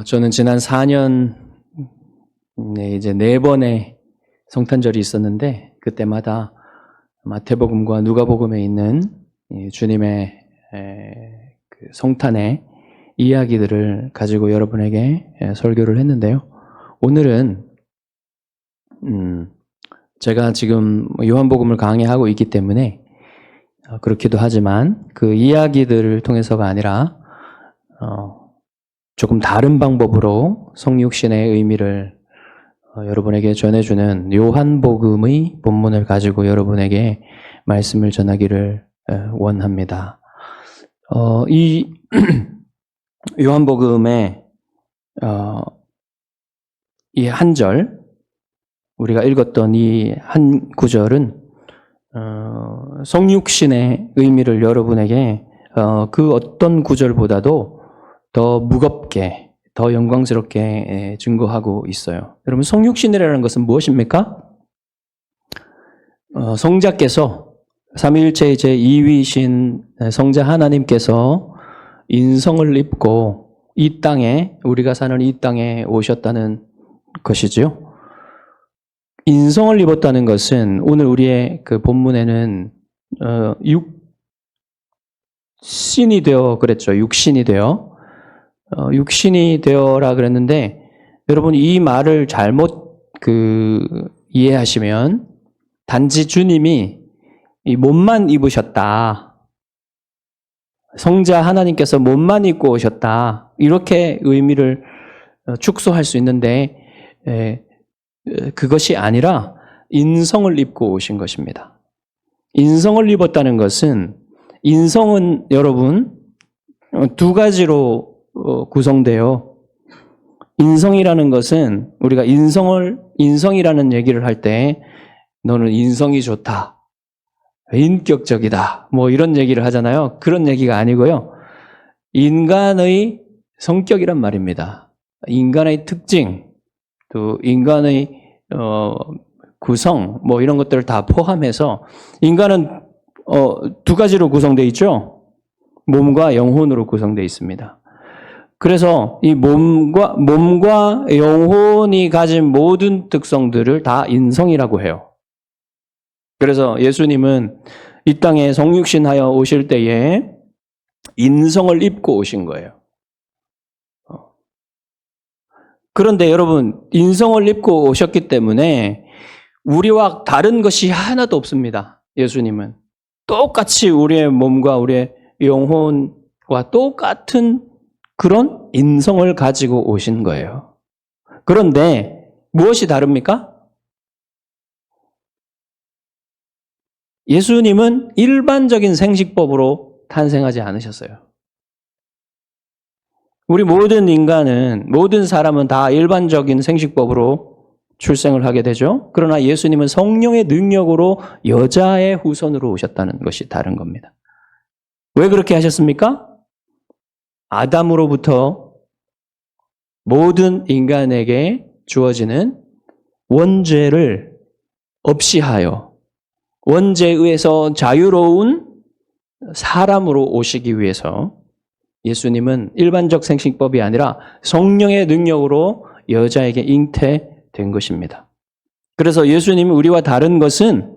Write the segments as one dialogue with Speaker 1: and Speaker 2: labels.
Speaker 1: 저는 지난 4년 이제 4번의 성탄절이 있었는데 그때마다 마태복음과 누가복음에 있는 주님의 그 성탄의 이야기들을 가지고 여러분에게 설교를 했는데요. 오늘은 제가 지금 요한복음을 강의하고 있기 때문에 그렇기도 하지만 그 이야기들을 통해서가 아니라 조금 다른 방법으로 성육신의 의미를 여러분에게 전해주는 요한복음의 본문을 가지고 여러분에게 말씀을 전하기를 원합니다. 이 요한복음의 이 한 절, 우리가 읽었던 이 한 구절은 성육신의 의미를 여러분에게 그 어떤 구절보다도 더 무겁게, 더 영광스럽게 증거하고 있어요. 여러분, 성육신이라는 것은 무엇입니까? 성자께서 삼위일체의 제2위신 성자 하나님께서 인성을 입고 이 땅에, 우리가 사는 이 땅에 오셨다는 것이지요. 인성을 입었다는 것은 오늘 우리의 그 본문에는 육신이 되어 그랬죠. 육신이 되어. 육신이 되어라 그랬는데 여러분 이 말을 잘못 이해하시면 단지 주님이 이 몸만 입으셨다. 성자 하나님께서 몸만 입고 오셨다. 이렇게 의미를 축소할 수 있는데 그것이 아니라 인성을 입고 오신 것입니다. 인성을 입었다는 것은 인성은 여러분 두 가지로 구성돼요. 인성이라는 것은 우리가 인성이라는 얘기를 할 때 너는 인성이 좋다. 인격적이다. 뭐 이런 얘기를 하잖아요. 그런 얘기가 아니고요. 인간의 성격이란 말입니다. 인간의 특징, 또 인간의 구성, 뭐 이런 것들을 다 포함해서 인간은 두 가지로 구성되어 있죠. 몸과 영혼으로 구성되어 있습니다. 그래서 이 몸과 영혼이 가진 모든 특성들을 다 인성이라고 해요. 그래서 예수님은 이 땅에 성육신하여 오실 때에 인성을 입고 오신 거예요. 그런데 여러분, 인성을 입고 오셨기 때문에 우리와 다른 것이 하나도 없습니다. 예수님은. 똑같이 우리의 몸과 우리의 영혼과 똑같은 그런 인성을 가지고 오신 거예요. 그런데 무엇이 다릅니까? 예수님은 일반적인 생식법으로 탄생하지 않으셨어요. 우리 모든 사람은 다 일반적인 생식법으로 출생을 하게 되죠. 그러나 예수님은 성령의 능력으로 여자의 후손으로 오셨다는 것이 다른 겁니다. 왜 그렇게 하셨습니까? 아담으로부터 모든 인간에게 주어지는 원죄를 없이 하여 원죄에 의해서 자유로운 사람으로 오시기 위해서 예수님은 일반적 생식법이 아니라 성령의 능력으로 여자에게 잉태된 것입니다. 그래서 예수님이 우리와 다른 것은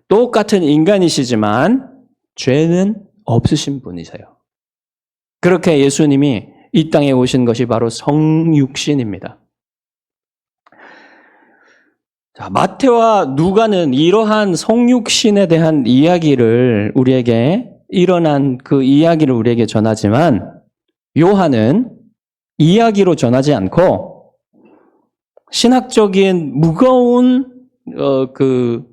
Speaker 1: 똑같은 인간이시지만 죄는 없으신 분이세요. 그렇게 예수님이 이 땅에 오신 것이 바로 성육신입니다. 자, 마태와 누가는 이러한 성육신에 대한 이야기를 우리에게 일어난 그 이야기를 우리에게 전하지만 요한은 이야기로 전하지 않고 신학적인 무거운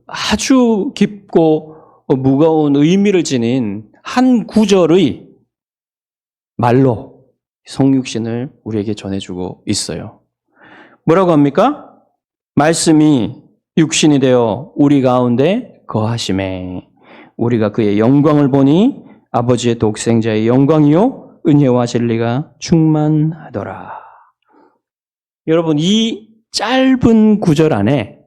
Speaker 1: 아주 깊고 무거운 의미를 지닌 한 구절의 말로 성육신을 우리에게 전해주고 있어요. 뭐라고 합니까? 말씀이 육신이 되어 우리 가운데 거하심에 우리가 그의 영광을 보니 아버지의 독생자의 영광이요 은혜와 진리가 충만하더라. 여러분 이 짧은 구절 안에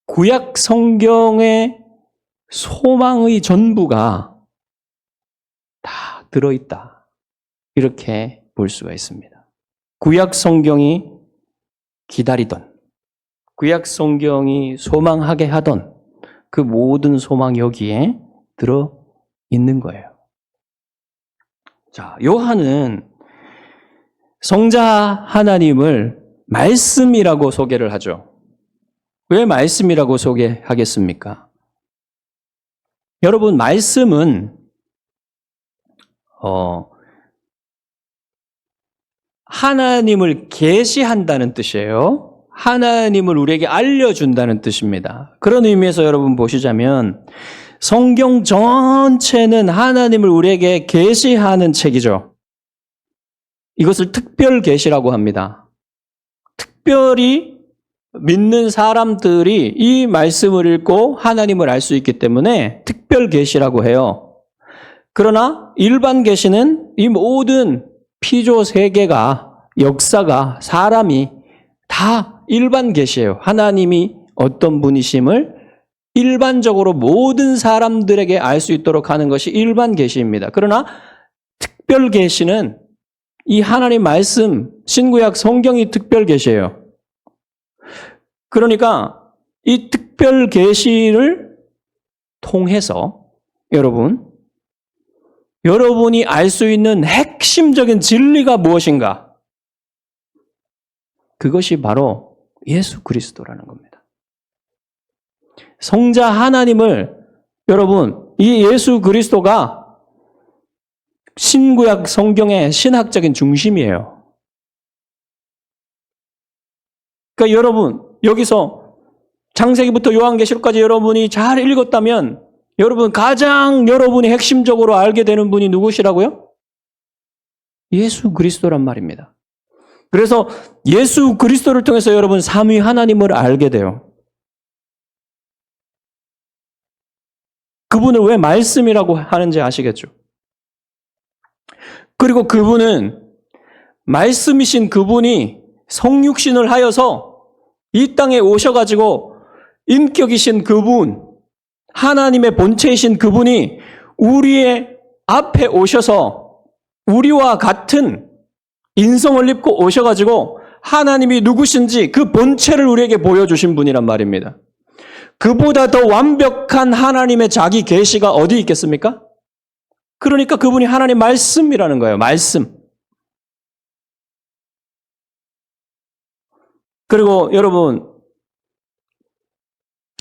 Speaker 1: 구약 성경의 소망의 전부가 다 들어있다. 이렇게 볼 수가 있습니다. 구약 성경이 기다리던, 구약 성경이 소망하게 하던 그 모든 소망 여기에 들어 있는 거예요. 자, 요한은 성자 하나님을 말씀이라고 소개를 하죠. 왜 말씀이라고 소개하겠습니까? 여러분, 말씀은 하나님을 계시한다는 뜻이에요. 하나님을 우리에게 알려준다는 뜻입니다. 그런 의미에서 여러분 보시자면 성경 전체는 하나님을 우리에게 계시하는 책이죠. 이것을 특별 계시라고 합니다. 특별히 믿는 사람들이 이 말씀을 읽고 하나님을 알 수 있기 때문에 특별 계시라고 해요. 그러나 일반 계시는 이 모든 피조 세계가, 역사가, 사람이 다 일반 계시예요. 하나님이 어떤 분이심을 일반적으로 모든 사람들에게 알 수 있도록 하는 것이 일반 계시입니다. 그러나 특별 계시는 이 하나님 말씀, 신구약 성경이 특별 계시예요. 그러니까 이 특별 계시를 통해서 여러분이 알 수 있는 핵심적인 진리가 무엇인가? 그것이 바로 예수 그리스도라는 겁니다. 성자 하나님을 여러분, 이 예수 그리스도가 신구약 성경의 신학적인 중심이에요. 그러니까 여러분, 여기서 창세기부터 요한계시록까지 여러분이 잘 읽었다면 여러분 가장 여러분이 핵심적으로 알게 되는 분이 누구시라고요? 예수 그리스도란 말입니다. 그래서 예수 그리스도를 통해서 여러분 삼위 하나님을 알게 돼요. 그분을 왜 말씀이라고 하는지 아시겠죠? 그리고 그분은 말씀이신 그분이 성육신을 하여서 이 땅에 오셔가지고 인격이신 그분, 하나님의 본체이신 그분이 우리의 앞에 오셔서 우리와 같은 인성을 입고 오셔가지고 하나님이 누구신지 그 본체를 우리에게 보여주신 분이란 말입니다. 그보다 더 완벽한 하나님의 자기 계시가 어디 있겠습니까? 그러니까 그분이 하나님 말씀이라는 거예요. 말씀. 그리고 여러분,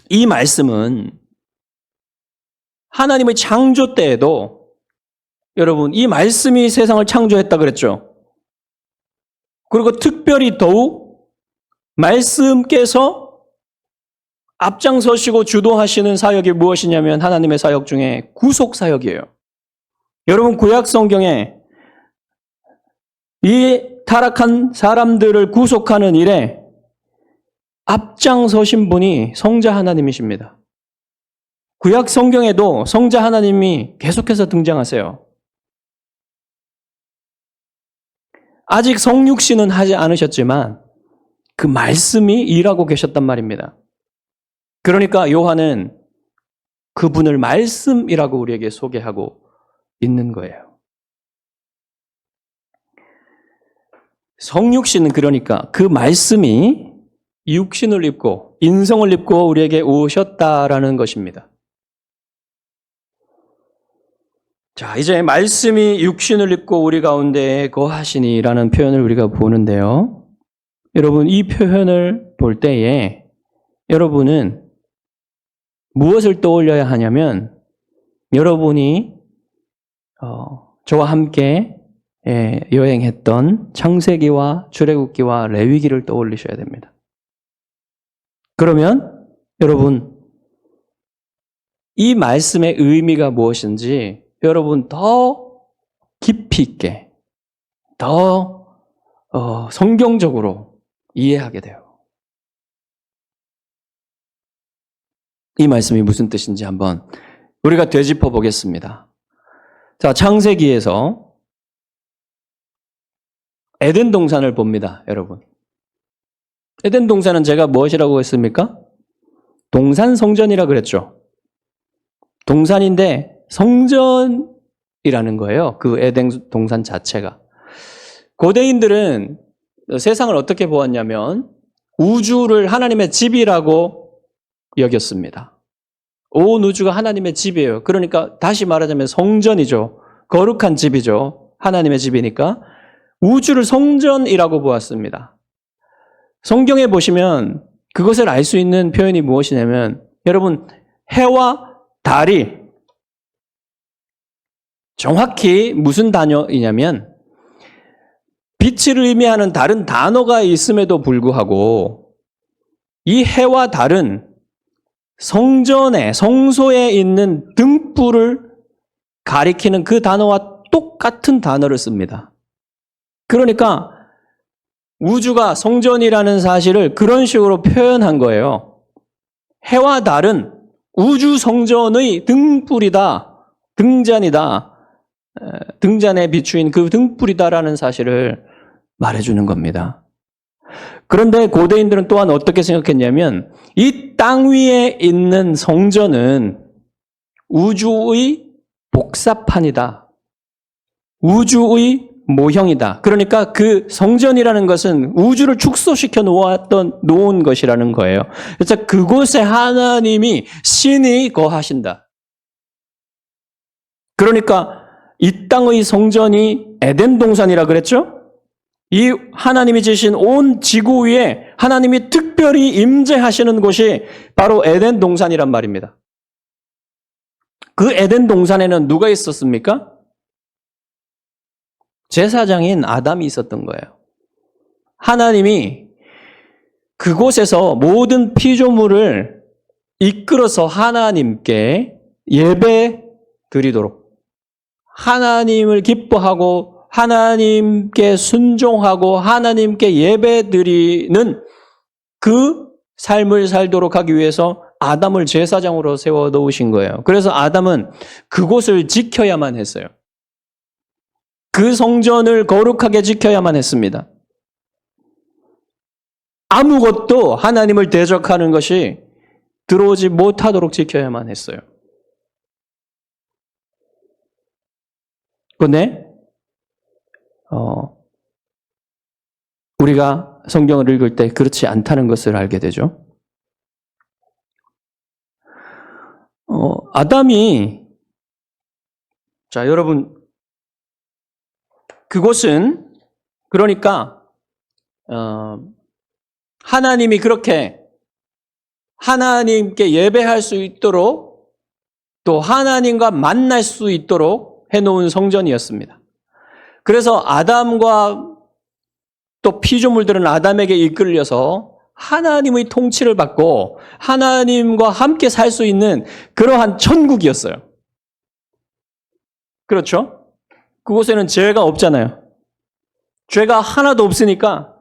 Speaker 1: 이 말씀은 하나님의 창조 때에도 여러분 이 말씀이 세상을 창조했다 그랬죠. 그리고 특별히 더욱 말씀께서 앞장서시고 주도하시는 사역이 무엇이냐면 하나님의 사역 중에 구속 사역이에요. 여러분 구약 성경에 이 타락한 사람들을 구속하는 일에 앞장서신 분이 성자 하나님이십니다. 구약 성경에도 성자 하나님이 계속해서 등장하세요. 아직 성육신은 하지 않으셨지만 그 말씀이 일하고 계셨단 말입니다. 그러니까 요한은 그분을 말씀이라고 우리에게 소개하고 있는 거예요. 성육신은 그러니까 그 말씀이 육신을 입고 인성을 입고 우리에게 오셨다라는 것입니다. 자, 이제 말씀이 육신을 입고 우리 가운데 거하시니라는 표현을 우리가 보는데요. 여러분, 이 표현을 볼 때에 여러분은 무엇을 떠올려야 하냐면 여러분이 저와 함께 여행했던 창세기와 출애굽기와 레위기를 떠올리셔야 됩니다. 그러면 여러분 이 말씀의 의미가 무엇인지 여러분 더 깊이 있게 더 성경적으로 이해하게 돼요. 이 말씀이 무슨 뜻인지 한번 우리가 되짚어 보겠습니다. 자, 창세기에서 에덴 동산을 봅니다, 여러분. 에덴 동산은 제가 무엇이라고 했습니까? 동산 성전이라 그랬죠. 동산인데 성전이라는 거예요. 그 에덴 동산 자체가. 고대인들은 세상을 어떻게 보았냐면 우주를 하나님의 집이라고 여겼습니다. 온 우주가 하나님의 집이에요. 그러니까 다시 말하자면 성전이죠. 거룩한 집이죠. 하나님의 집이니까 우주를 성전이라고 보았습니다. 성경에 보시면 그것을 알 수 있는 표현이 무엇이냐면 여러분 해와 달이 정확히 무슨 단어이냐면 빛을 의미하는 다른 단어가 있음에도 불구하고 이 해와 달은 성전에, 성소에 있는 등불을 가리키는 그 단어와 똑같은 단어를 씁니다. 그러니까 우주가 성전이라는 사실을 그런 식으로 표현한 거예요. 해와 달은 우주 성전의 등불이다, 등잔이다, 등잔에 비추인 그 등불이다라는 사실을 말해주는 겁니다. 그런데 고대인들은 또한 어떻게 생각했냐면 이 땅 위에 있는 성전은 우주의 복사판이다. 우주의 모형이다. 그러니까 그 성전이라는 것은 우주를 축소시켜 놓은 것이라는 거예요. 그래서 그곳에 하나님이 신이 거하신다. 그러니까 이 땅의 성전이 에덴 동산이라 그랬죠? 이 하나님이 지신 온 지구 위에 하나님이 특별히 임재하시는 곳이 바로 에덴 동산이란 말입니다. 그 에덴 동산에는 누가 있었습니까? 제사장인 아담이 있었던 거예요. 하나님이 그곳에서 모든 피조물을 이끌어서 하나님께 예배 드리도록 하나님을 기뻐하고 하나님께 순종하고 하나님께 예배드리는 그 삶을 살도록 하기 위해서 아담을 제사장으로 세워 놓으신 거예요. 그래서 아담은 그곳을 지켜야만 했어요. 그 성전을 거룩하게 지켜야만 했습니다. 아무것도 하나님을 대적하는 것이 들어오지 못하도록 지켜야만 했어요. 그런데 우리가 성경을 읽을 때 그렇지 않다는 것을 알게 되죠. 아담이 자 여러분 그곳은 그러니까 하나님이 그렇게 하나님께 예배할 수 있도록 또 하나님과 만날 수 있도록 해놓은 성전이었습니다. 그래서 아담과 또 피조물들은 아담에게 이끌려서 하나님의 통치를 받고 하나님과 함께 살 수 있는 그러한 천국이었어요. 그렇죠? 그곳에는 죄가 없잖아요. 죄가 하나도 없으니까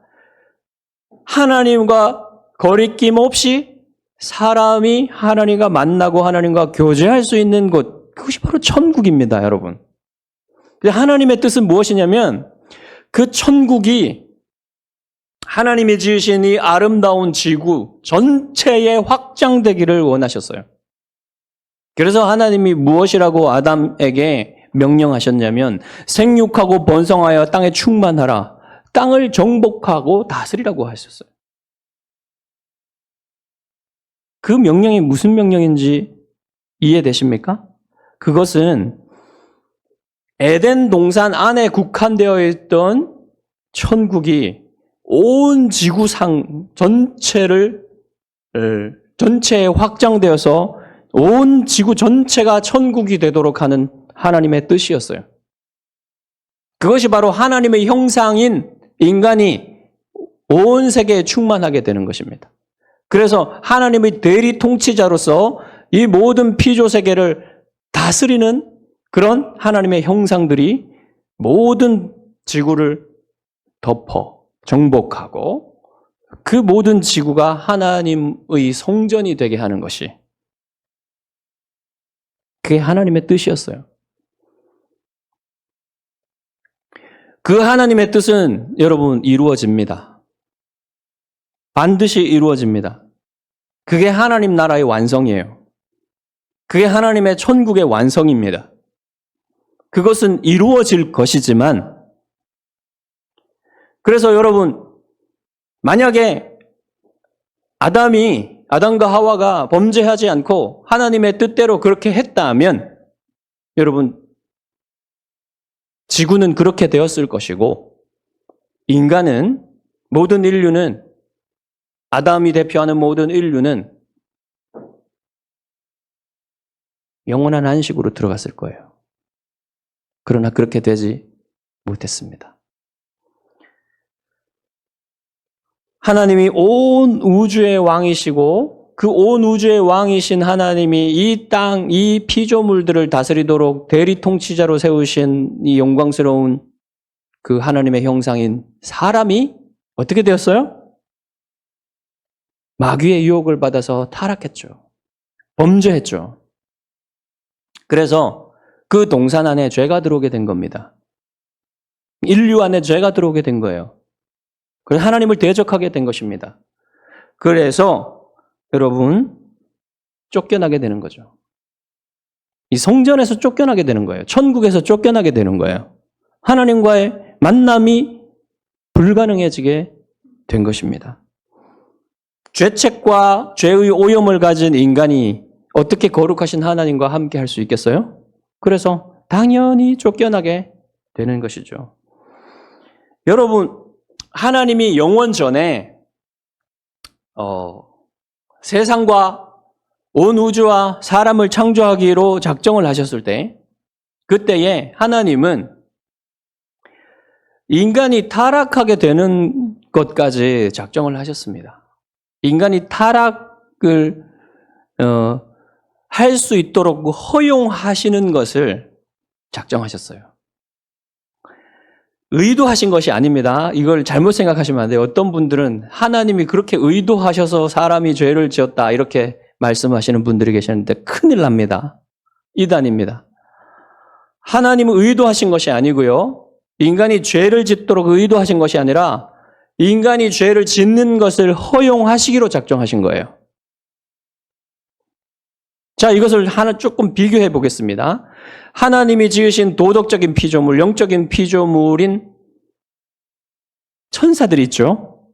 Speaker 1: 하나님과 거리낌 없이 사람이 하나님과 만나고 하나님과 교제할 수 있는 곳, 그것이 바로 천국입니다, 여러분. 하나님의 뜻은 무엇이냐면 그 천국이 하나님이 지으신 이 아름다운 지구 전체에 확장되기를 원하셨어요. 그래서 하나님이 무엇이라고 아담에게 명령하셨냐면 생육하고 번성하여 땅에 충만하라. 땅을 정복하고 다스리라고 하셨어요. 그 명령이 무슨 명령인지 이해되십니까? 그것은 에덴 동산 안에 국한되어 있던 천국이 온 지구상 전체에 확장되어서 온 지구 전체가 천국이 되도록 하는 하나님의 뜻이었어요. 그것이 바로 하나님의 형상인 인간이 온 세계에 충만하게 되는 것입니다. 그래서 하나님의 대리 통치자로서 이 모든 피조 세계를 다스리는 그런 하나님의 형상들이 모든 지구를 덮어 정복하고 그 모든 지구가 하나님의 성전이 되게 하는 것이 그게 하나님의 뜻이었어요. 그 하나님의 뜻은 여러분 이루어집니다. 반드시 이루어집니다. 그게 하나님 나라의 완성이에요. 그게 하나님의 천국의 완성입니다. 그것은 이루어질 것이지만 그래서 여러분 만약에 아담과 하와가 범죄하지 않고 하나님의 뜻대로 그렇게 했다면 여러분 지구는 그렇게 되었을 것이고 인간은 모든 인류는 아담이 대표하는 모든 인류는 영원한 안식으로 들어갔을 거예요. 그러나 그렇게 되지 못했습니다. 하나님이 온 우주의 왕이시고 그 온 우주의 왕이신 하나님이 이 땅, 이 피조물들을 다스리도록 대리 통치자로 세우신 이 영광스러운 그 하나님의 형상인 사람이 어떻게 되었어요? 마귀의 유혹을 받아서 타락했죠. 범죄했죠. 그래서 그 동산 안에 죄가 들어오게 된 겁니다. 인류 안에 죄가 들어오게 된 거예요. 그래서 하나님을 대적하게 된 것입니다. 그래서 여러분 쫓겨나게 되는 거죠. 이 성전에서 쫓겨나게 되는 거예요. 천국에서 쫓겨나게 되는 거예요. 하나님과의 만남이 불가능해지게 된 것입니다. 죄책과 죄의 오염을 가진 인간이 어떻게 거룩하신 하나님과 함께 할 수 있겠어요? 그래서 당연히 쫓겨나게 되는 것이죠. 여러분, 하나님이 영원 전에 세상과 온 우주와 사람을 창조하기로 작정을 하셨을 때 그때에 하나님은 인간이 타락하게 되는 것까지 작정을 하셨습니다. 인간이 타락을 할 수 있도록 허용하시는 것을 작정하셨어요. 의도하신 것이 아닙니다. 이걸 잘못 생각하시면 안 돼요. 어떤 분들은 하나님이 그렇게 의도하셔서 사람이 죄를 지었다 이렇게 말씀하시는 분들이 계시는데 큰일 납니다. 이단입니다. 하나님은 의도하신 것이 아니고요. 인간이 죄를 짓도록 의도하신 것이 아니라 인간이 죄를 짓는 것을 허용하시기로 작정하신 거예요. 자, 이것을 하나 조금 비교해 보겠습니다. 하나님이 지으신 도덕적인 피조물, 영적인 피조물인 천사들이 있죠.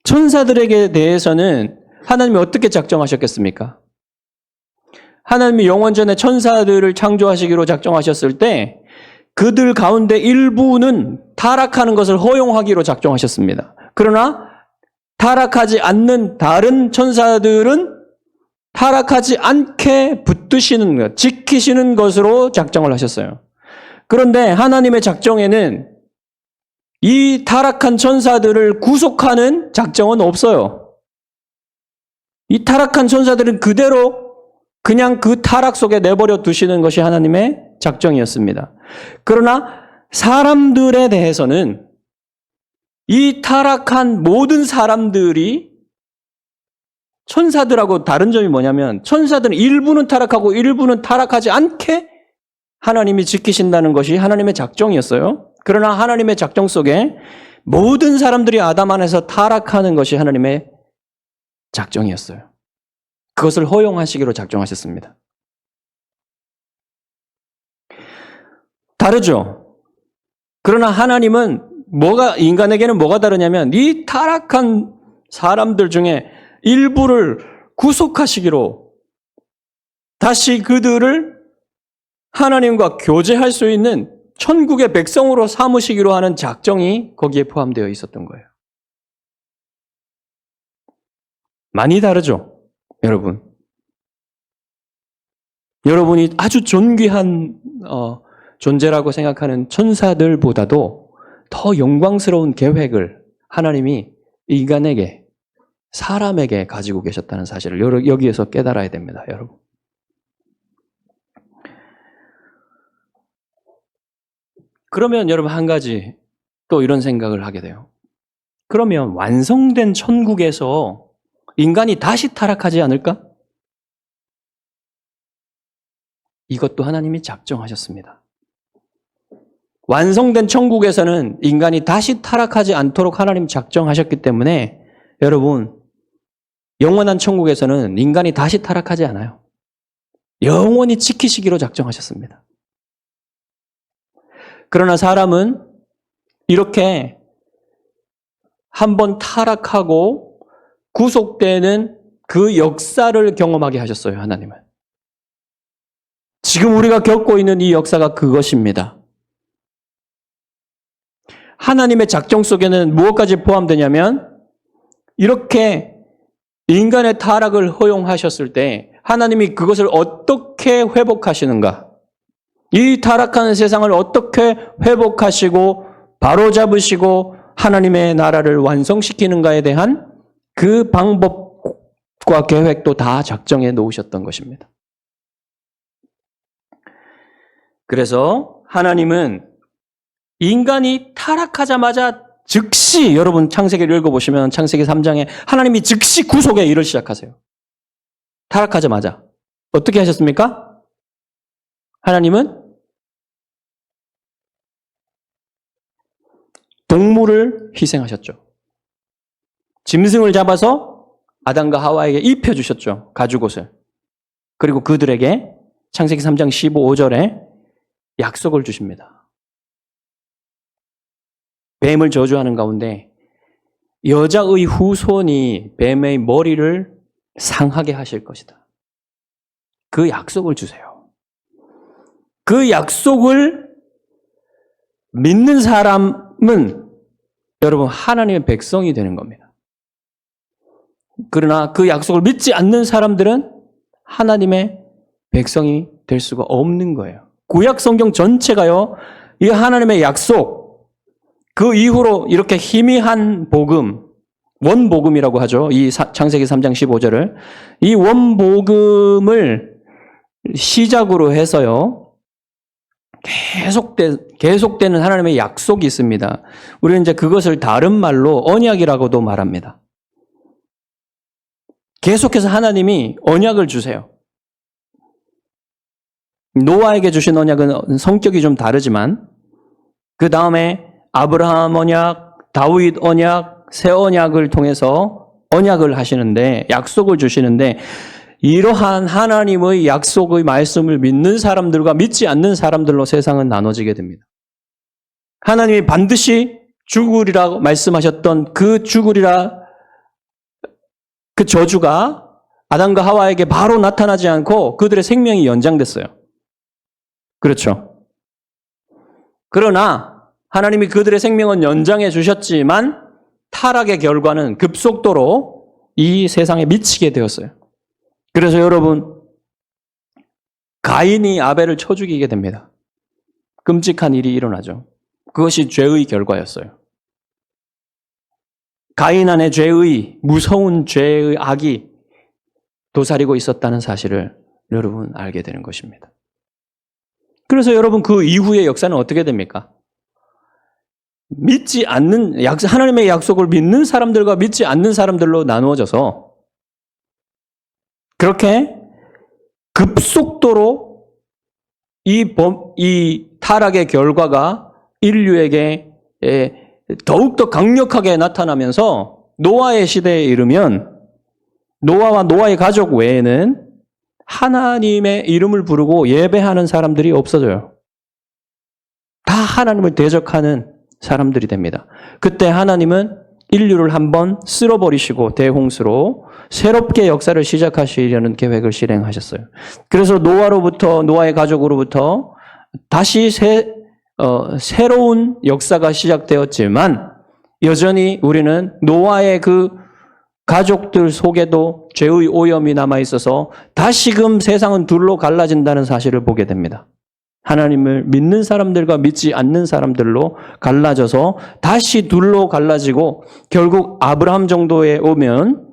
Speaker 1: 천사들에게 대해서는 하나님이 어떻게 작정하셨겠습니까? 하나님이 영원 전에 천사들을 창조하시기로 작정하셨을 때 그들 가운데 일부는 타락하는 것을 허용하기로 작정하셨습니다. 그러나 타락하지 않는 다른 천사들은 타락하지 않게 붙드시는 것, 지키시는 것으로 작정을 하셨어요. 그런데 하나님의 작정에는 이 타락한 천사들을 구속하는 작정은 없어요. 이 타락한 천사들은 그대로 그냥 그 타락 속에 내버려 두시는 것이 하나님의 작정이었습니다. 그러나 사람들에 대해서는 이 타락한 모든 사람들이 천사들하고 다른 점이 뭐냐면 천사들은 일부는 타락하고 일부는 타락하지 않게 하나님이 지키신다는 것이 하나님의 작정이었어요. 그러나 하나님의 작정 속에 모든 사람들이 아담 안에서 타락하는 것이 하나님의 작정이었어요. 그것을 허용하시기로 작정하셨습니다. 다르죠? 그러나 하나님은 인간에게는 뭐가 다르냐면 이 타락한 사람들 중에 일부를 구속하시기로 다시 그들을 하나님과 교제할 수 있는 천국의 백성으로 삼으시기로 하는 작정이 거기에 포함되어 있었던 거예요. 많이 다르죠, 여러분? 여러분이 아주 존귀한 존재라고 생각하는 천사들보다도 더 영광스러운 계획을 하나님이 인간에게 사람에게 가지고 계셨다는 사실을 여기에서 깨달아야 됩니다, 여러분. 그러면 여러분 한 가지 또 이런 생각을 하게 돼요. 그러면 완성된 천국에서 인간이 다시 타락하지 않을까? 이것도 하나님이 작정하셨습니다. 완성된 천국에서는 인간이 다시 타락하지 않도록 하나님 작정하셨기 때문에 여러분 영원한 천국에서는 인간이 다시 타락하지 않아요. 영원히 지키시기로 작정하셨습니다. 그러나 사람은 이렇게 한번 타락하고 구속되는 그 역사를 경험하게 하셨어요, 하나님은. 지금 우리가 겪고 있는 이 역사가 그것입니다. 하나님의 작정 속에는 무엇까지 포함되냐면 이렇게 인간의 타락을 허용하셨을 때 하나님이 그것을 어떻게 회복하시는가? 이 타락한 세상을 어떻게 회복하시고 바로잡으시고 하나님의 나라를 완성시키는가에 대한 그 방법과 계획도 다 작정해 놓으셨던 것입니다. 그래서 하나님은 인간이 타락하자마자 즉시, 여러분 창세기를 읽어보시면 창세기 3장에 하나님이 즉시 구속의 일을 시작하세요. 타락하자마자. 어떻게 하셨습니까? 하나님은 동물을 희생하셨죠. 짐승을 잡아서 아담과 하와에게 입혀주셨죠. 가죽옷을. 그리고 그들에게 창세기 3장 15절에 약속을 주십니다. 뱀을 저주하는 가운데 여자의 후손이 뱀의 머리를 상하게 하실 것이다. 그 약속을 주세요. 그 약속을 믿는 사람은 여러분 하나님의 백성이 되는 겁니다. 그러나 그 약속을 믿지 않는 사람들은 하나님의 백성이 될 수가 없는 거예요. 구약 성경 전체가요, 이 하나님의 약속, 그 이후로 이렇게 희미한 복음, 원복음이라고 하죠. 이 창세기 3장 15절을. 이 원복음을 시작으로 해서요, 계속되는 하나님의 약속이 있습니다. 우리는 이제 그것을 다른 말로 언약이라고도 말합니다. 계속해서 하나님이 언약을 주세요. 노아에게 주신 언약은 성격이 좀 다르지만 그 다음에 아브라함 언약, 다윗 언약, 새 언약을 통해서 언약을 하시는데 약속을 주시는데 이러한 하나님의 약속의 말씀을 믿는 사람들과 믿지 않는 사람들로 세상은 나눠지게 됩니다. 하나님이 반드시 죽으리라고 말씀하셨던 그 죽으리라 그 저주가 아담과 하와에게 바로 나타나지 않고 그들의 생명이 연장됐어요. 그렇죠. 그러나 하나님이 그들의 생명은 연장해 주셨지만 타락의 결과는 급속도로 이 세상에 미치게 되었어요. 그래서 여러분, 가인이 아벨을 쳐 죽이게 됩니다. 끔찍한 일이 일어나죠. 그것이 죄의 결과였어요. 가인 안에 죄의, 무서운 죄의 악이 도사리고 있었다는 사실을 여러분 알게 되는 것입니다. 그래서 여러분 그 이후의 역사는 어떻게 됩니까? 믿지 않는, 하나님의 약속을 믿는 사람들과 믿지 않는 사람들로 나누어져서 그렇게 급속도로 이 타락의 결과가 인류에게 더욱더 강력하게 나타나면서 노아의 시대에 이르면 노아와 노아의 가족 외에는 하나님의 이름을 부르고 예배하는 사람들이 없어져요. 다 하나님을 대적하는 사람들이 됩니다. 그때 하나님은 인류를 한번 쓸어버리시고 대홍수로 새롭게 역사를 시작하시려는 계획을 실행하셨어요. 그래서 노아의 가족으로부터 다시 새로운 역사가 시작되었지만 여전히 우리는 노아의 그 가족들 속에도 죄의 오염이 남아있어서 다시금 세상은 둘로 갈라진다는 사실을 보게 됩니다. 하나님을 믿는 사람들과 믿지 않는 사람들로 갈라져서 다시 둘로 갈라지고 결국 아브라함 정도에 오면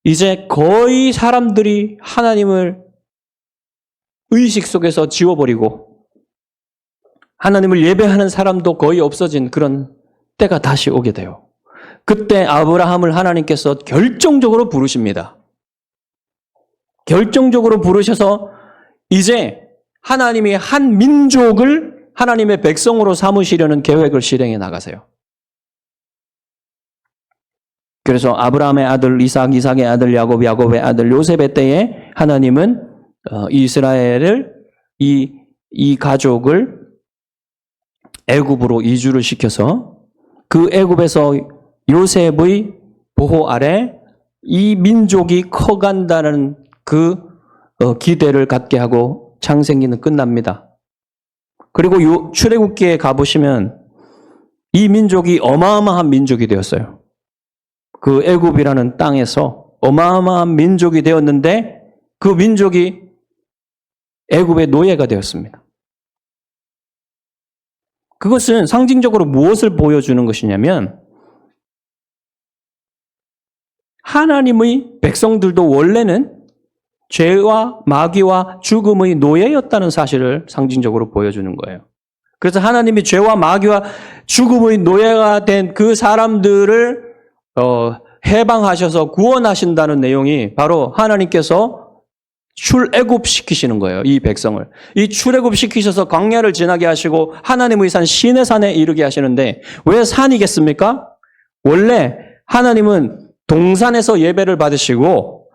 Speaker 1: 이제 거의 사람들이 하나님을 의식 속에서 지워버리고 하나님을 예배하는 사람도 거의 없어진 그런 때가 다시 오게 돼요. 그때 아브라함을 하나님께서 결정적으로 부르십니다. 결정적으로 부르셔서 이제 하나님이 한 민족을 하나님의 백성으로 삼으시려는 계획을 실행해 나가세요. 그래서 아브라함의 아들 이삭, 이삭의 아들 야곱, 야곱의 아들 요셉의 때에 하나님은 이스라엘을 이 가족을 애굽으로 이주를 시켜서 그 애굽에서 요셉의 보호 아래 이 민족이 커간다는 그 기대를 갖게 하고 창세기는 끝납니다. 그리고 출애굽기에 가보시면 이 민족이 어마어마한 민족이 되었어요. 그 애굽이라는 땅에서 어마어마한 민족이 되었는데 그 민족이 애굽의 노예가 되었습니다. 그것은 상징적으로 무엇을 보여주는 것이냐면 하나님의 백성들도 원래는 죄와 마귀와 죽음의 노예였다는 사실을 상징적으로 보여주는 거예요. 그래서 하나님이 죄와 마귀와 죽음의 노예가 된 그 사람들을 해방하셔서 구원하신다는 내용이 바로 하나님께서 출애굽시키시는 거예요. 이 백성을. 이 출애굽시키셔서 광야를 지나게 하시고 하나님의 산 시내 산에 이르게 하시는데 왜 산이겠습니까? 원래 하나님은 동산에서 예배를 받으시고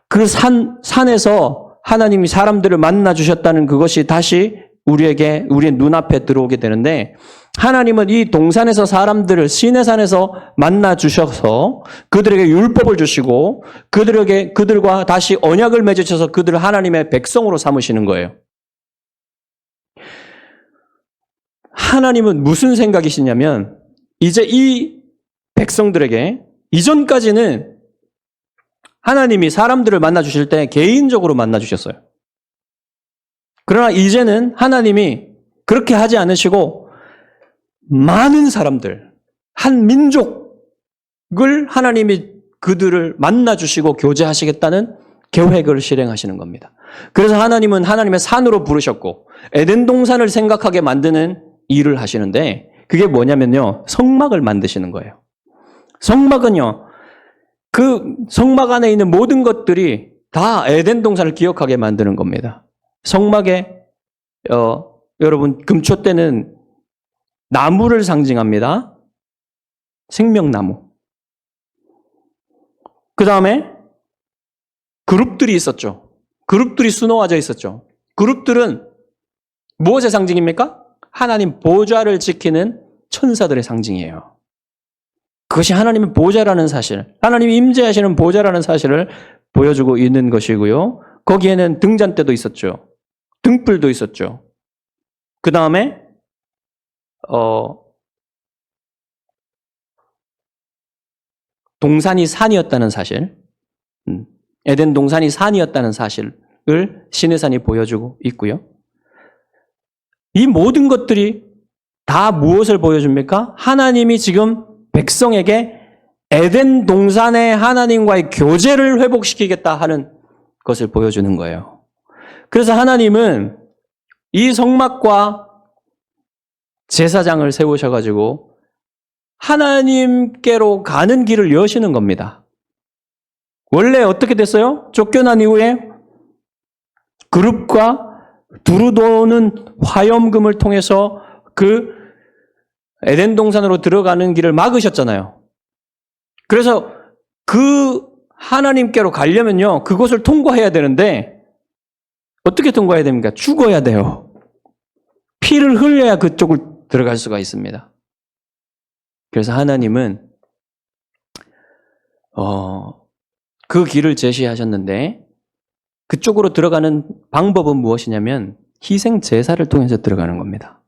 Speaker 1: 그 산에서 하나님이 사람들을 만나 주셨다는 그것이 다시 우리의 눈앞에 들어오게 되는데 하나님은 이 동산에서 사람들을 시내산에서 만나 주셔서 그들에게 율법을 주시고 그들과 다시 언약을 맺으셔서 그들을 하나님의 백성으로 삼으시는 거예요. 하나님은 무슨 생각이시냐면 이제 이 백성들에게 이전까지는 하나님이 사람들을 만나 주실 때 개인적으로 만나 주셨어요. 그러나 이제는 하나님이 그렇게 하지 않으시고 많은 사람들, 한 민족을 하나님이 그들을 만나 주시고 교제하시겠다는 계획을 실행하시는 겁니다. 그래서 하나님은 하나님의 산으로 부르셨고 에덴 동산을 생각하게 만드는 일을 하시는데 그게 뭐냐면요. 성막을 만드시는 거예요. 성막은요. 그 성막 안에 있는 모든 것들이 다 에덴 동산을 기억하게 만드는 겁니다. 성막에 여러분 금초 때는 나무를 상징합니다. 생명나무. 그 다음에 그룹들이 있었죠. 그룹들이 수놓아져 있었죠. 그룹들은 무엇의 상징입니까? 하나님 보좌를 지키는 천사들의 상징이에요. 그것이 하나님의 보좌라는 사실, 하나님이 임재하시는 보좌라는 사실을 보여주고 있는 것이고요. 거기에는 등잔대도 있었죠. 등불도 있었죠. 그 다음에 동산이 산이었다는 사실, 에덴 동산이 산이었다는 사실을 시내산이 보여주고 있고요. 이 모든 것들이 다 무엇을 보여줍니까? 하나님이 지금 백성에게 에덴 동산의 하나님과의 교제를 회복시키겠다 하는 것을 보여주는 거예요. 그래서 하나님은 이 성막과 제사장을 세우셔가지고 하나님께로 가는 길을 여시는 겁니다. 원래 어떻게 됐어요? 쫓겨난 이후에 그룹과 두루 도는 화염금을 통해서 그 에덴 동산으로 들어가는 길을 막으셨잖아요. 그래서 그 하나님께로 가려면요, 그곳을 통과해야 되는데 어떻게 통과해야 됩니까? 죽어야 돼요. 피를 흘려야 그쪽을 들어갈 수가 있습니다. 그래서 하나님은 그 길을 제시하셨는데 그쪽으로 들어가는 방법은 무엇이냐면 희생 제사를 통해서 들어가는 겁니다.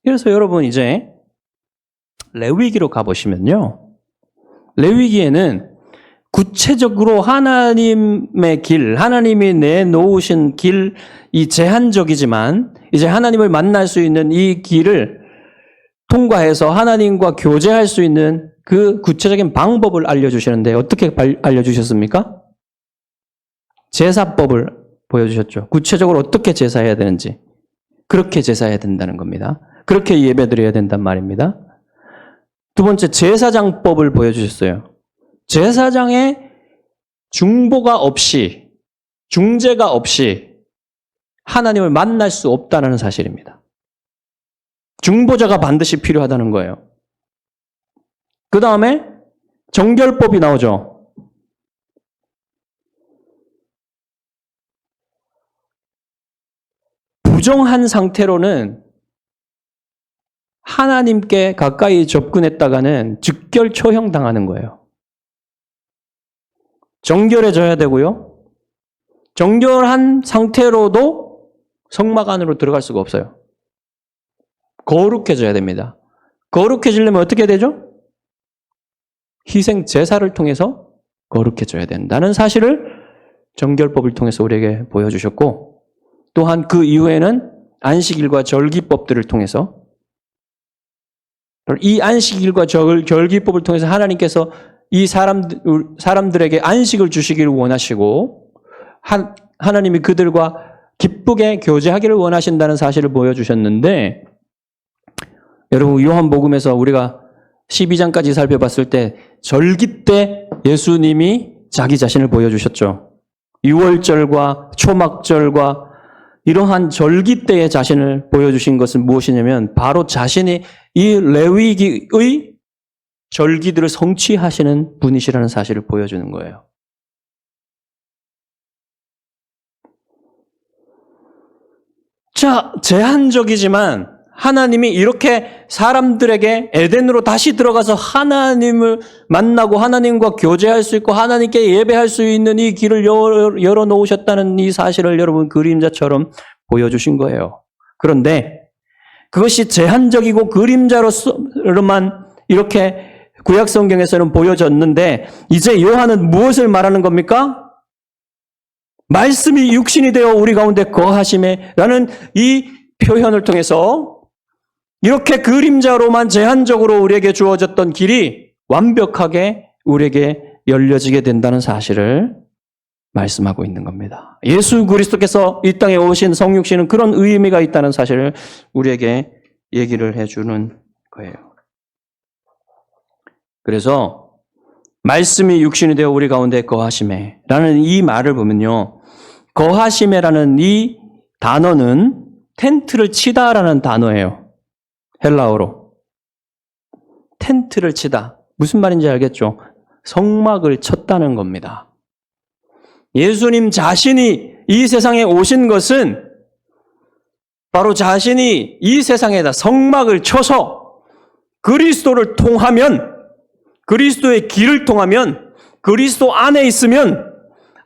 Speaker 1: 그래서 여러분 이제 레위기로 가보시면요. 레위기에는 구체적으로 하나님의 길, 하나님이 내놓으신 길, 이 제한적이지만 이제 하나님을 만날 수 있는 이 길을 통과해서 하나님과 교제할 수 있는 그 구체적인 방법을 알려주시는데 어떻게 알려주셨습니까? 제사법을 보여주셨죠. 구체적으로 어떻게 제사해야 되는지. 그렇게 제사해야 된다는 겁니다. 그렇게 예배드려야 된단 말입니다. 두 번째, 제사장법을 보여주셨어요. 제사장의 중보가 없이, 중재가 없이 하나님을 만날 수 없다는 사실입니다. 중보자가 반드시 필요하다는 거예요. 그 다음에 정결법이 나오죠. 부정한 상태로는 하나님께 가까이 접근했다가는 즉결 처형당하는 거예요. 정결해져야 되고요. 정결한 상태로도 성막 안으로 들어갈 수가 없어요. 거룩해져야 됩니다. 거룩해지려면 어떻게 되죠? 희생 제사를 통해서 거룩해져야 된다는 사실을 정결법을 통해서 우리에게 보여주셨고, 또한 그 이후에는 안식일과 절기법들을 통해서, 이 안식일과 절기법을 통해서 하나님께서 이 사람들에게 안식을 주시기를 원하시고, 하나님이 그들과 기쁘게 교제하기를 원하신다는 사실을 보여주셨는데, 여러분 요한복음에서 우리가 12장까지 살펴봤을 때 절기 때 예수님이 자기 자신을 보여주셨죠. 유월절과 초막절과 이러한 절기 때의 자신을 보여주신 것은 무엇이냐면 바로 자신이 이 레위기의 절기들을 성취하시는 분이시라는 사실을 보여주는 거예요. 자, 제한적이지만 하나님이 이렇게 사람들에게 에덴으로 다시 들어가서 하나님을 만나고 하나님과 교제할 수 있고 하나님께 예배할 수 있는 이 길을 열어놓으셨다는 이 사실을 여러분 그림자처럼 보여주신 거예요. 그런데 그것이 제한적이고 그림자로만 이렇게 구약성경에서는 보여졌는데 이제 요한은 무엇을 말하는 겁니까? 말씀이 육신이 되어 우리 가운데 거하심에 라는 이 표현을 통해서 이렇게 그림자로만 제한적으로 우리에게 주어졌던 길이 완벽하게 우리에게 열려지게 된다는 사실을 말씀하고 있는 겁니다. 예수 그리스도께서 이 땅에 오신 성육신은 그런 의미가 있다는 사실을 우리에게 얘기를 해주는 거예요. 그래서 말씀이 육신이 되어 우리 가운데 거하심에 라는 이 말을 보면요. 거하심에라는 이 단어는 텐트를 치다라는 단어예요. 헬라어로. 텐트를 치다. 무슨 말인지 알겠죠? 성막을 쳤다는 겁니다. 예수님 자신이 이 세상에 오신 것은 바로 자신이 이 세상에다 성막을 쳐서 그리스도를 통하면, 그리스도의 길을 통하면, 그리스도 안에 있으면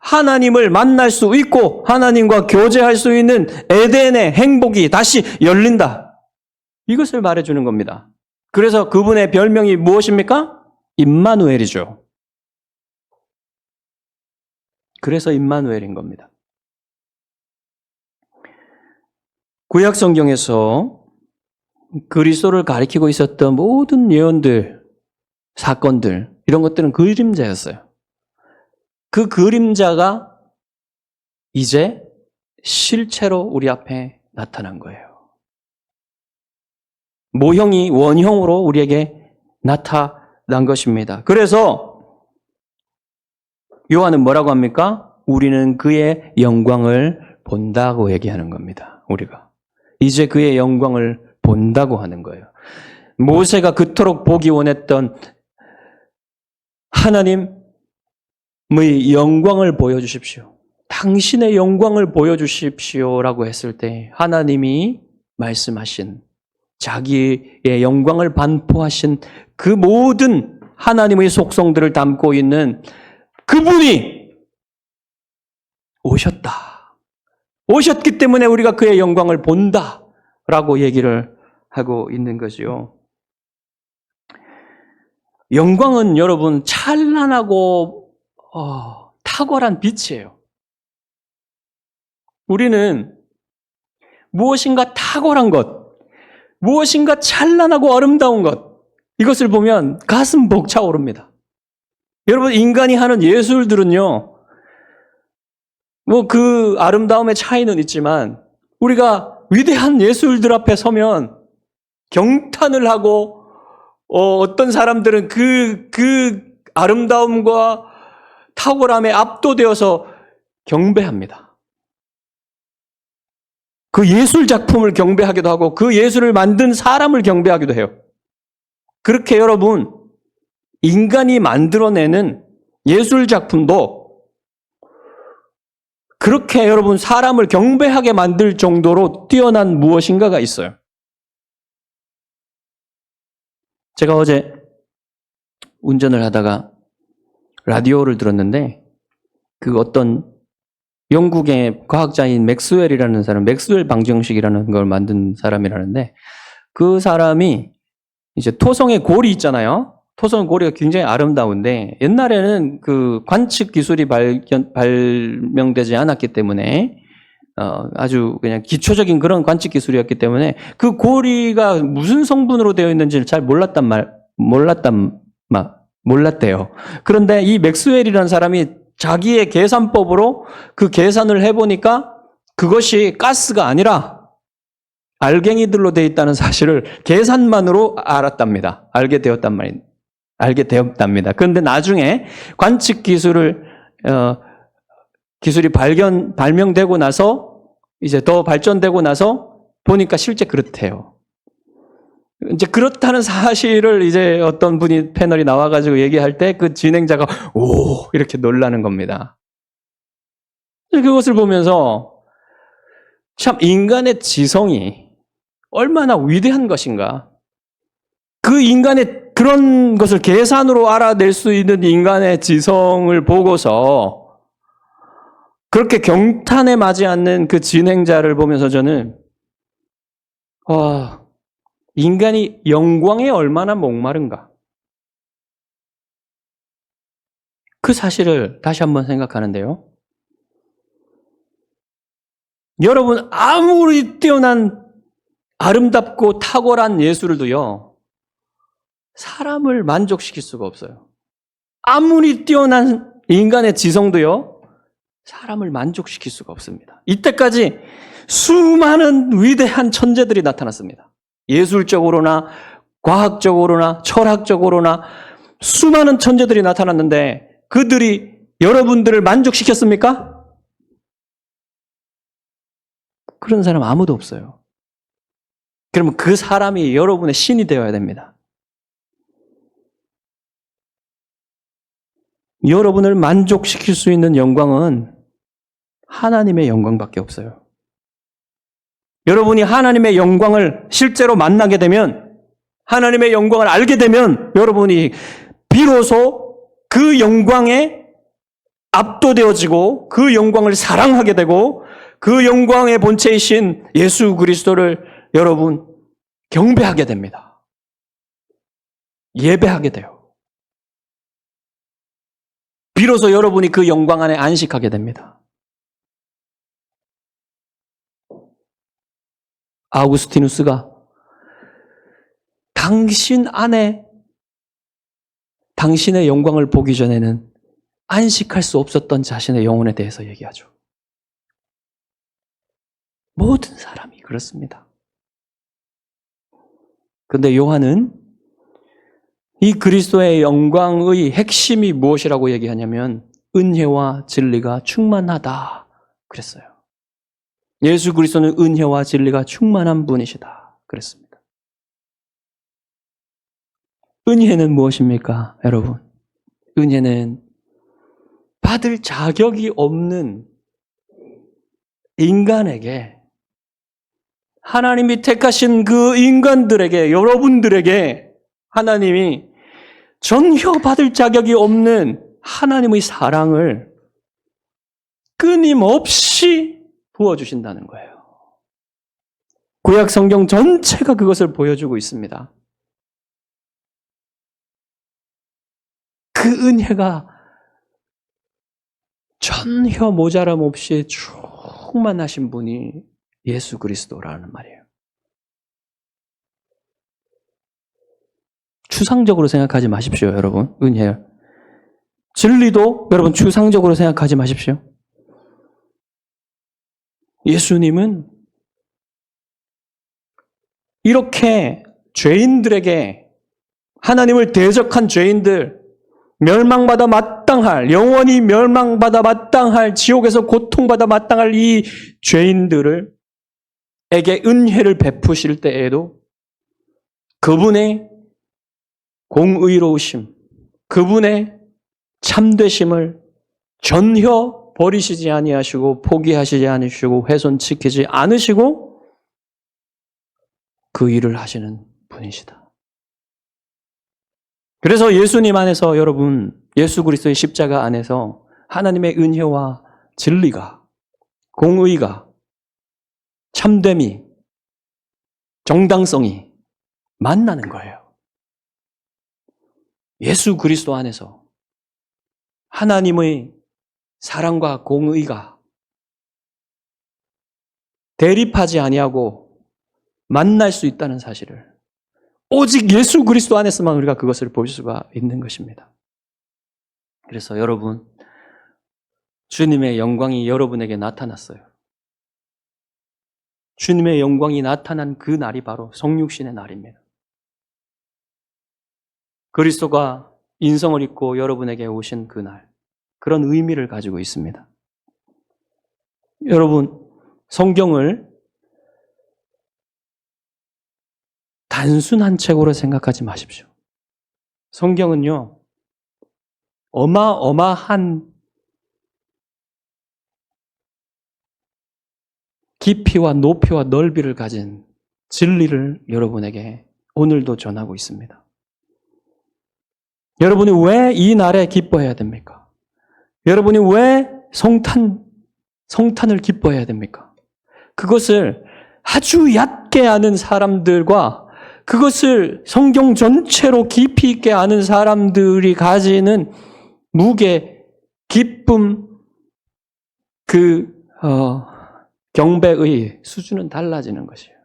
Speaker 1: 하나님을 만날 수 있고 하나님과 교제할 수 있는 에덴의 행복이 다시 열린다. 이것을 말해주는 겁니다. 그래서 그분의 별명이 무엇입니까? 임마누엘이죠. 그래서 임마누엘인 겁니다. 구약 성경에서 그리스도를 가리키고 있었던 모든 예언들, 사건들, 이런 것들은 그림자였어요. 그 그림자가 이제 실체로 우리 앞에 나타난 거예요. 모형이 원형으로 우리에게 나타난 것입니다. 그래서 요한은 뭐라고 합니까? 우리는 그의 영광을 본다고 얘기하는 겁니다. 우리가. 이제 그의 영광을 본다고 하는 거예요. 모세가 그토록 보기 원했던 하나님의 영광을 보여주십시오. 당신의 영광을 보여주십시오라고 했을 때 하나님이 말씀하신 자기의 영광을 반포하신 그 모든 하나님의 속성들을 담고 있는 그분이 오셨다. 오셨기 때문에 우리가 그의 영광을 본다라고 얘기를 하고 있는 거죠. 영광은 여러분 찬란하고 탁월한 빛이에요. 우리는 무엇인가 탁월한 것, 무엇인가 찬란하고 아름다운 것, 이것을 보면 가슴 벅차오릅니다. 여러분, 인간이 하는 예술들은요, 그 아름다움의 차이는 있지만, 우리가 위대한 예술들 앞에 서면 경탄을 하고, 어떤 사람들은 그 아름다움과 탁월함에 압도되어서 경배합니다. 그 예술 작품을 경배하기도 하고 그 예술을 만든 사람을 경배하기도 해요. 그렇게 여러분, 인간이 만들어내는 예술 작품도 그렇게 여러분 사람을 경배하게 만들 정도로 뛰어난 무엇인가가 있어요. 제가 어제 운전을 하다가 라디오를 들었는데 그 어떤 영국의 과학자인 맥스웰이라는 사람, 맥스웰 방정식이라는 걸 만든 사람이라는데 그 사람이 이제 토성의 골이 있잖아요. 토성 고리가 굉장히 아름다운데 옛날에는 그 관측 기술이 발명되지 않았기 때문에 아주 그냥 기초적인 그런 관측 기술이었기 때문에 그 고리가 무슨 성분으로 되어 있는지를 잘 몰랐대요. 그런데 이 맥스웰이라는 사람이 자기의 계산법으로 그 계산을 해보니까 그것이 가스가 아니라 알갱이들로 되어 있다는 사실을 계산만으로 알았답니다. 알게 되었답니다. 그런데 나중에 관측 기술이 발명되고 나서 이제 더 발전되고 나서 보니까 실제 그렇대요. 이제 그렇다는 사실을 이제 어떤 분이 패널이 나와가지고 얘기할 때 그 진행자가 오 이렇게 놀라는 겁니다. 그것을 보면서 참 인간의 지성이 얼마나 위대한 것인가. 그 인간의 그런 것을 계산으로 알아낼 수 있는 인간의 지성을 보고서 그렇게 경탄에 맞지 않는 그 진행자를 보면서 저는 인간이 영광에 얼마나 목마른가. 그 사실을 다시 한번 생각하는데요. 여러분 아무리 뛰어난 아름답고 탁월한 예술도요. 사람을 만족시킬 수가 없어요. 아무리 뛰어난 인간의 지성도요. 사람을 만족시킬 수가 없습니다. 이때까지 수많은 위대한 천재들이 나타났습니다. 예술적으로나 과학적으로나 철학적으로나 수많은 천재들이 나타났는데 그들이 여러분들을 만족시켰습니까? 그런 사람 아무도 없어요. 그러면 그 사람이 여러분의 신이 되어야 됩니다. 여러분을 만족시킬 수 있는 영광은 하나님의 영광밖에 없어요. 여러분이 하나님의 영광을 실제로 만나게 되면, 하나님의 영광을 알게 되면 여러분이 비로소 그 영광에 압도되어지고 그 영광을 사랑하게 되고 그 영광의 본체이신 예수 그리스도를 여러분 경배하게 됩니다. 예배하게 돼요. 비로소 여러분이 그 영광 안에 안식하게 됩니다. 아우구스티누스가 당신 안에 당신의 영광을 보기 전에는 안식할 수 없었던 자신의 영혼에 대해서 얘기하죠. 모든 사람이 그렇습니다. 그런데 요한은 이 그리스도의 영광의 핵심이 무엇이라고 얘기하냐면 은혜와 진리가 충만하다 그랬어요. 예수 그리스도는 은혜와 진리가 충만한 분이시다 그랬습니다. 은혜는 무엇입니까, 여러분? 은혜는 받을 자격이 없는 인간에게 하나님이 택하신 그 인간들에게, 여러분들에게 하나님이 전혀 받을 자격이 없는 하나님의 사랑을 끊임없이 부어주신다는 거예요. 구약 성경 전체가 그것을 보여주고 있습니다. 그 은혜가 전혀 모자람 없이 충만하신 분이 예수 그리스도라는 말이에요. 추상적으로 생각하지 마십시오, 여러분. 은혜. 진리도 여러분 추상적으로 생각하지 마십시오. 예수님은 이렇게 죄인들에게, 하나님을 대적한 죄인들, 멸망받아 마땅할, 영원히 멸망받아 마땅할, 지옥에서 고통받아 마땅할 이 죄인들에게 은혜를 베푸실 때에도 그분의 공의로우심, 그분의 참되심을 전혀 버리시지 아니하시고 포기하시지 않으시고 훼손시키지 않으시고 그 일을 하시는 분이시다. 그래서 예수님 안에서 여러분, 예수 그리스도의 십자가 안에서 하나님의 은혜와 진리가, 공의가, 참됨이, 정당성이 만나는 거예요. 예수 그리스도 안에서 하나님의 사랑과 공의가 대립하지 아니하고 만날 수 있다는 사실을 오직 예수 그리스도 안에서만 우리가 그것을 볼 수가 있는 것입니다. 그래서 여러분, 주님의 영광이 여러분에게 나타났어요. 주님의 영광이 나타난 그 날이 바로 성육신의 날입니다. 그리스도가 인성을 입고 여러분에게 오신 그 날, 그런 의미를 가지고 있습니다. 여러분, 성경을 단순한 책으로 생각하지 마십시오. 성경은요, 어마어마한 깊이와 높이와 넓이를 가진 진리를 여러분에게 오늘도 전하고 있습니다. 여러분이 왜 이 날에 기뻐해야 됩니까? 여러분이 왜 성탄을 기뻐해야 됩니까? 그것을 아주 얕게 아는 사람들과 그것을 성경 전체로 깊이 있게 아는 사람들이 가지는 무게, 기쁨, 경배의 수준은 달라지는 것이에요.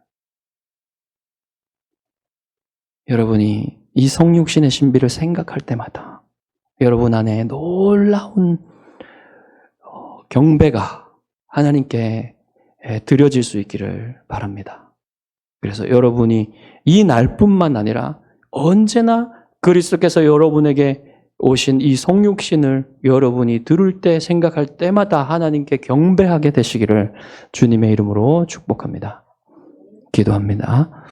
Speaker 1: 여러분이 이 성육신의 신비를 생각할 때마다 여러분 안에 놀라운 경배가 하나님께 드려질 수 있기를 바랍니다. 그래서 여러분이 이 날뿐만 아니라 언제나 그리스도께서 여러분에게 오신 이 성육신을 여러분이 들을 때 생각할 때마다 하나님께 경배하게 되시기를 주님의 이름으로 축복합니다. 기도합니다.